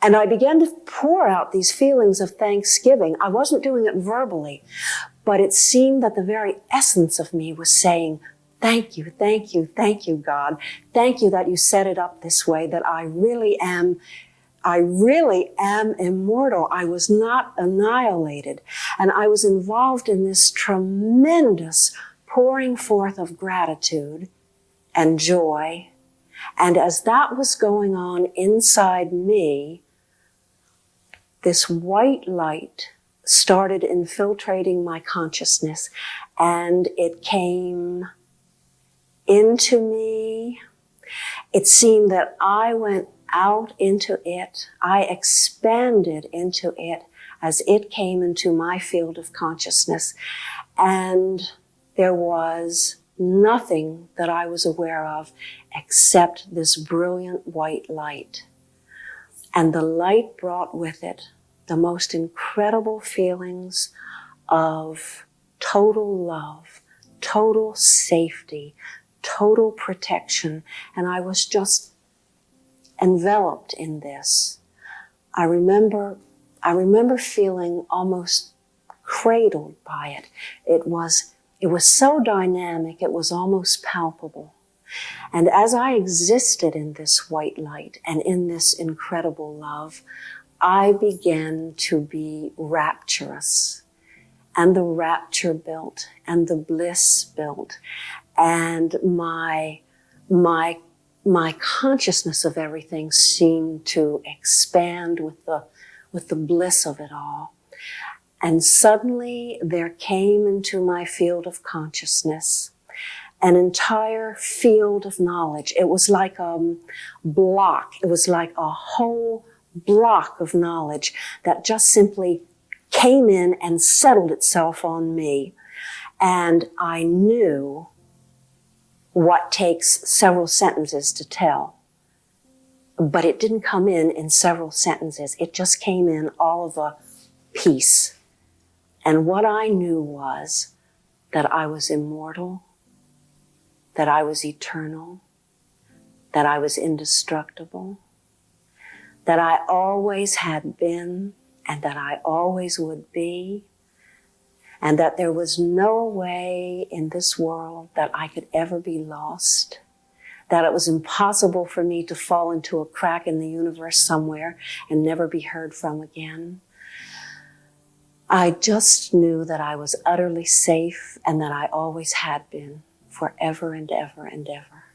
And I began to pour out these feelings of thanksgiving. I wasn't doing it verbally, but it seemed that the very essence of me was saying, thank you, thank you, thank you, God. Thank you that you set it up this way, that I really am immortal. I was not annihilated. And I was involved in this tremendous pouring forth of gratitude and joy. And as that was going on inside me, this white light started infiltrating my consciousness, and it came into me. It seemed that I went out into it. I expanded into it as it came into my field of consciousness. And there was nothing that I was aware of except this brilliant white light. And the light brought with it the most incredible feelings of total love, total safety, total protection. And I was just enveloped in this. I remember feeling almost cradled by it. It was so dynamic, it was almost palpable. And as I existed in this white light and in this incredible love, I began to be rapturous. And the rapture built, and the bliss built, and my consciousness of everything seemed to expand with the bliss of it all. And suddenly there came into my field of consciousness an entire field of knowledge. It was like a block. It was like a whole block of knowledge that just simply came in and settled itself on me. And I knew what takes several sentences to tell. But it didn't come in several sentences. It just came in all of a piece. And what I knew was that I was immortal, that I was eternal, that I was indestructible, that I always had been and that I always would be, and that there was no way in this world that I could ever be lost, that it was impossible for me to fall into a crack in the universe somewhere and never be heard from again. I just knew that I was utterly safe and that I always had been forever and ever and ever.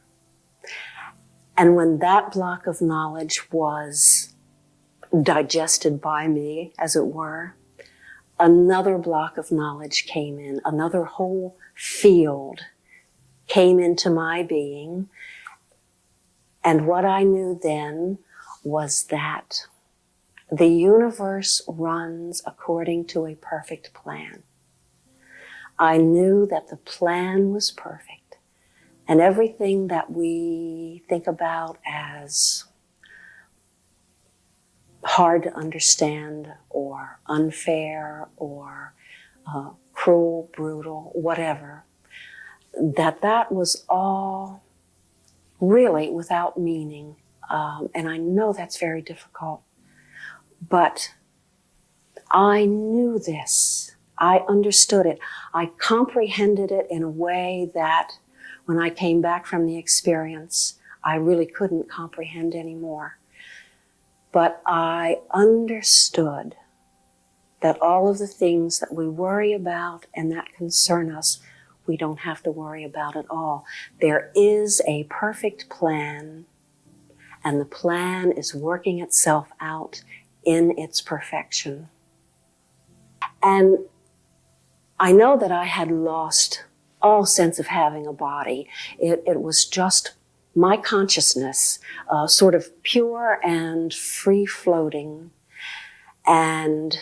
And when that block of knowledge was digested by me, as it were, another block of knowledge came in, another whole field came into my being. And what I knew then was that the universe runs according to a perfect plan. I knew that the plan was perfect, and everything that we think about as hard to understand or unfair or cruel, brutal, whatever, that was all really without meaning. And I know that's very difficult. But I knew this. I understood it. I comprehended it in a way that when I came back from the experience, I really couldn't comprehend anymore. But I understood that all of the things that we worry about and that concern us, we don't have to worry about at all. There is a perfect plan, and the plan is working itself out in its perfection. And I know that I had lost all sense of having a body. It was just my consciousness, sort of pure and free-floating. And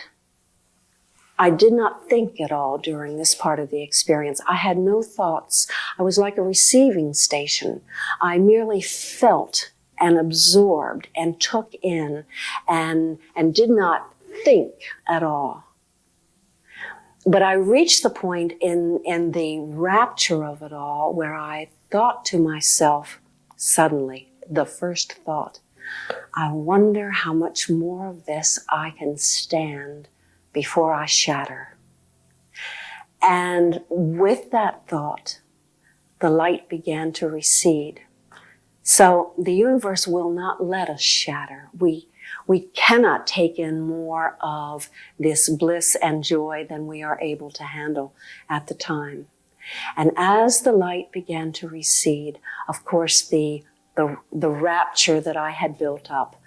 I did not think at all during this part of the experience. I had no thoughts. I was like a receiving station. I merely felt and absorbed and took in and did not think at all. But I reached the point in the rapture of it all where I thought to myself, suddenly, the first thought, I wonder how much more of this I can stand before I shatter. And with that thought, the light began to recede. So the universe will not let us shatter. We cannot take in more of this bliss and joy than we are able to handle at the time. And as the light began to recede, of course, the rapture that I had built up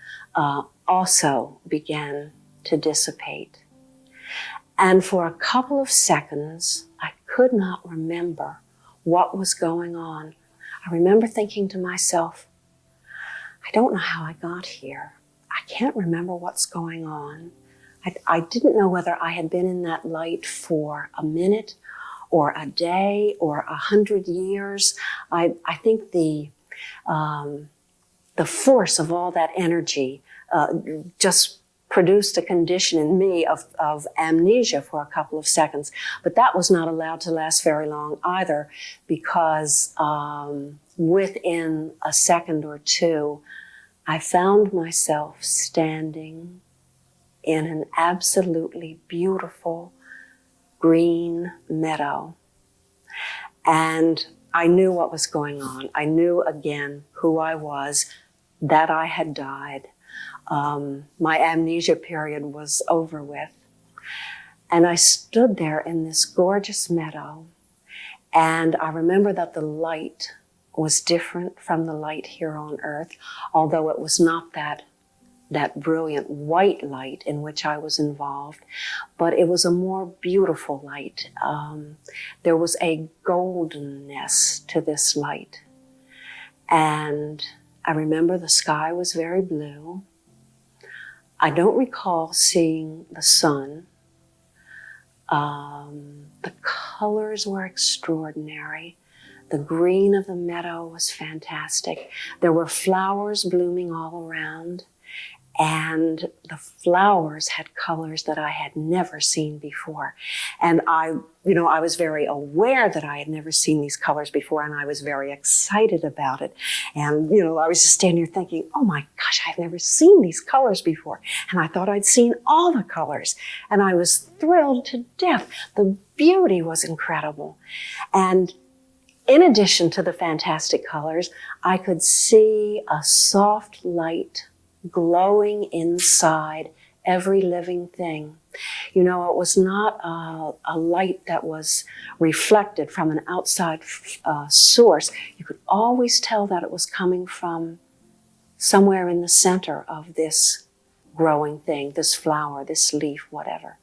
also began to dissipate. And for a couple of seconds, I could not remember what was going on. I remember thinking to myself, I don't know how I got here. I can't remember what's going on. I didn't know whether I had been in that light for a minute or a day or 100 years. I think the force of all that energy just produced a condition in me of amnesia for a couple of seconds. But that was not allowed to last very long either, because within a second or two, I found myself standing in an absolutely beautiful green meadow. And I knew what was going on. I knew again who I was, that I had died. My amnesia period was over with. And I stood there in this gorgeous meadow, and I remember that the light was different from the light here on earth, although it was not that brilliant white light in which I was involved, but it was a more beautiful light. There was a goldenness to this light. And I remember the sky was very blue. I don't recall seeing the sun. The colors were extraordinary. The green of the meadow was fantastic. There were flowers blooming all around, and the flowers had colors that I had never seen before. And I was very aware that I had never seen these colors before, and I was very excited about it. And, I was just standing here thinking, oh my gosh, I've never seen these colors before. And I thought I'd seen all the colors. And I was thrilled to death. The beauty was incredible. And in addition to the fantastic colors, I could see a soft light glowing inside every living thing. It was not a light that was reflected from an outside source. You could always tell that it was coming from somewhere in the center of this growing thing, this flower, this leaf, whatever.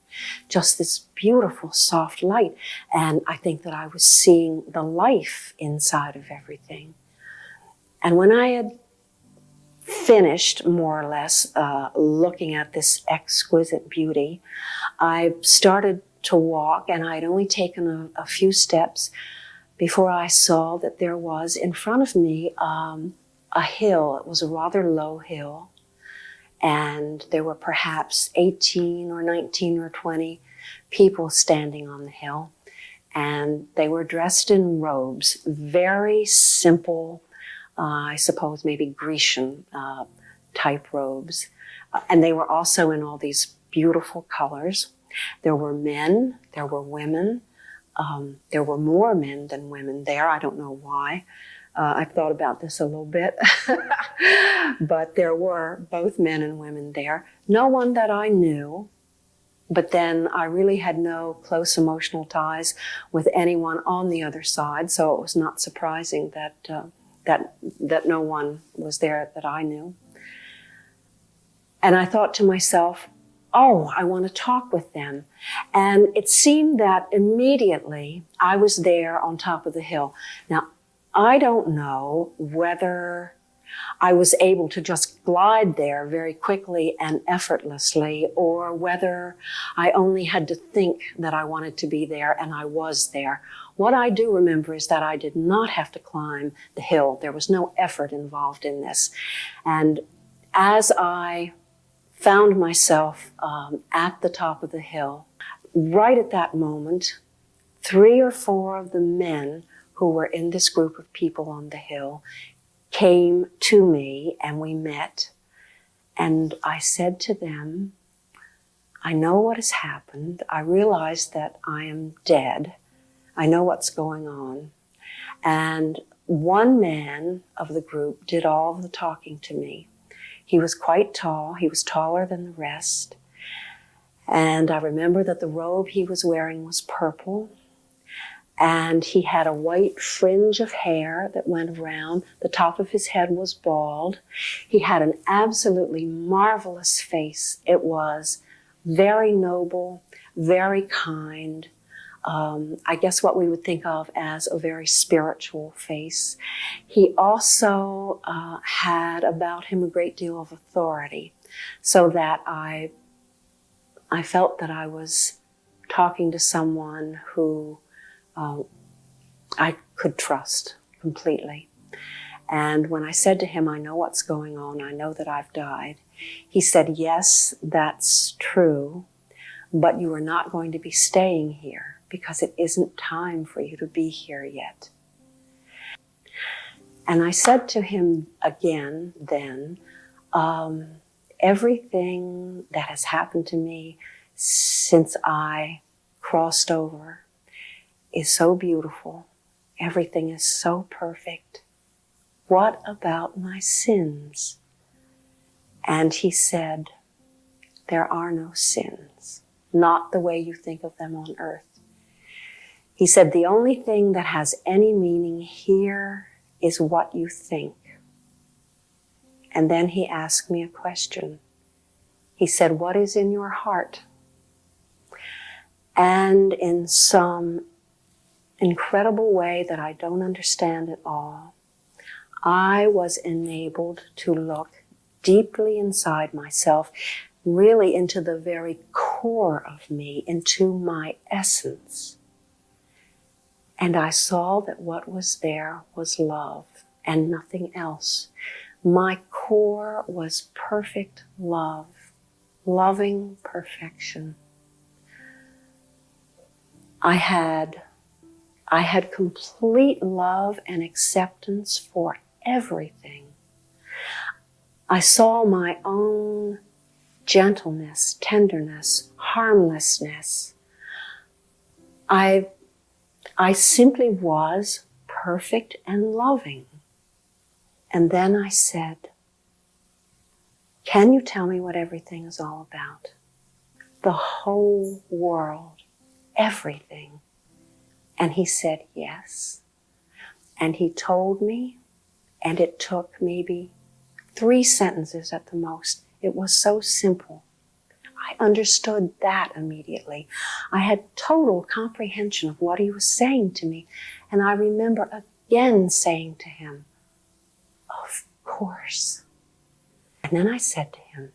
Just this beautiful, soft light. And I think that I was seeing the life inside of everything. And when I had finished, more or less, looking at this exquisite beauty, I started to walk, and I had only taken a few steps before I saw that there was in front of me a hill. It was a rather low hill, and there were perhaps 18 or 19 or 20 people standing on the hill, and they were dressed in robes, very simple, I suppose maybe Grecian type robes. And they were also in all these beautiful colors. There were men, there were women. There were more men than women there. I don't know why. I've thought about this a little bit. But there were both men and women there. No one that I knew. But then I really had no close emotional ties with anyone on the other side. So it was not surprising that no one was there that I knew. And I thought to myself, oh, I want to talk with them. And it seemed that immediately I was there on top of the hill. Now, I don't know whether I was able to just glide there very quickly and effortlessly, or whether I only had to think that I wanted to be there and I was there. What I do remember is that I did not have to climb the hill. There was no effort involved in this. And as I found myself at the top of the hill, right at that moment, 3 or 4 of the men who were in this group of people on the hill came to me, and we met. And I said to them, I know what has happened. I realize that I am dead. I know what's going on. And one man of the group did all of the talking to me. He was quite tall. He was taller than the rest. And I remember that the robe he was wearing was purple. And he had a white fringe of hair that went around. The top of his head was bald. He had an absolutely marvelous face. It was very noble, very kind. I guess what we would think of as a very spiritual face. He also had about him a great deal of authority, so that I felt that I was talking to someone who I could trust completely. And when I said to him, I know what's going on, I know that I've died, he said, yes, that's true, but you are not going to be staying here because it isn't time for you to be here yet. And I said to him again then, everything that has happened to me since I crossed over is so beautiful. Everything is so perfect. What about my sins? And he said, there are no sins, not the way you think of them on earth. He said, the only thing that has any meaning here is what you think. And then he asked me a question. He said, what is in your heart? And in some incredible way that I don't understand at all, I was enabled to look deeply inside myself, really into the very core of me, into my essence. And I saw that what was there was love and nothing else. My core was perfect love, loving perfection. I had complete love and acceptance for everything. I saw my own gentleness, tenderness, harmlessness. I simply was perfect and loving. And then I said, can you tell me what everything is all about? The whole world, everything. And he said, yes. And he told me, and it took maybe 3 sentences at the most. It was so simple. I understood that immediately. I had total comprehension of what he was saying to me. And I remember again saying to him, of course. And then I said to him,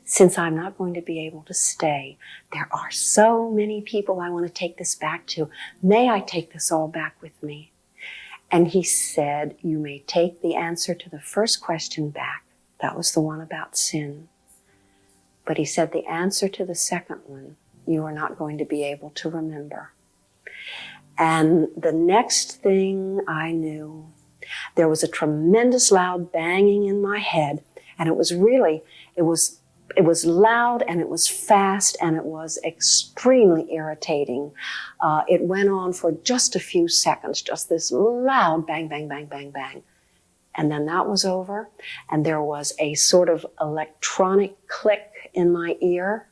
since I'm not going to be able to stay, there are so many people I want to take this back to. May I take this all back with me? And he said, you may take the answer to the first question back. That was the one about sin. But he said the answer to the second one, you are not going to be able to remember. And the next thing I knew, there was a tremendous loud banging in my head. And it was loud and it was fast and it was extremely irritating. It went on for just a few seconds, just this loud bang, bang, bang, bang, bang. And then that was over, and there was a sort of electronic click in my ear.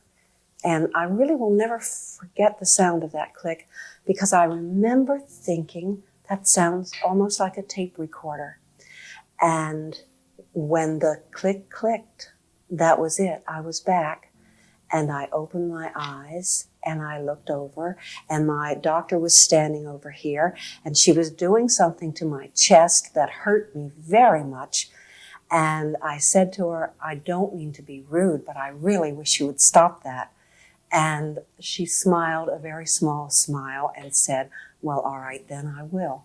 And I really will never forget the sound of that click, because I remember thinking that sounds almost like a tape recorder. And when the click clicked, that was it. I was back, and I opened my eyes and I looked over, and my doctor was standing over here, and she was doing something to my chest that hurt me very much. And I said to her, I don't mean to be rude, but I really wish you would stop that. And she smiled a very small smile and said, well, all right, then I will.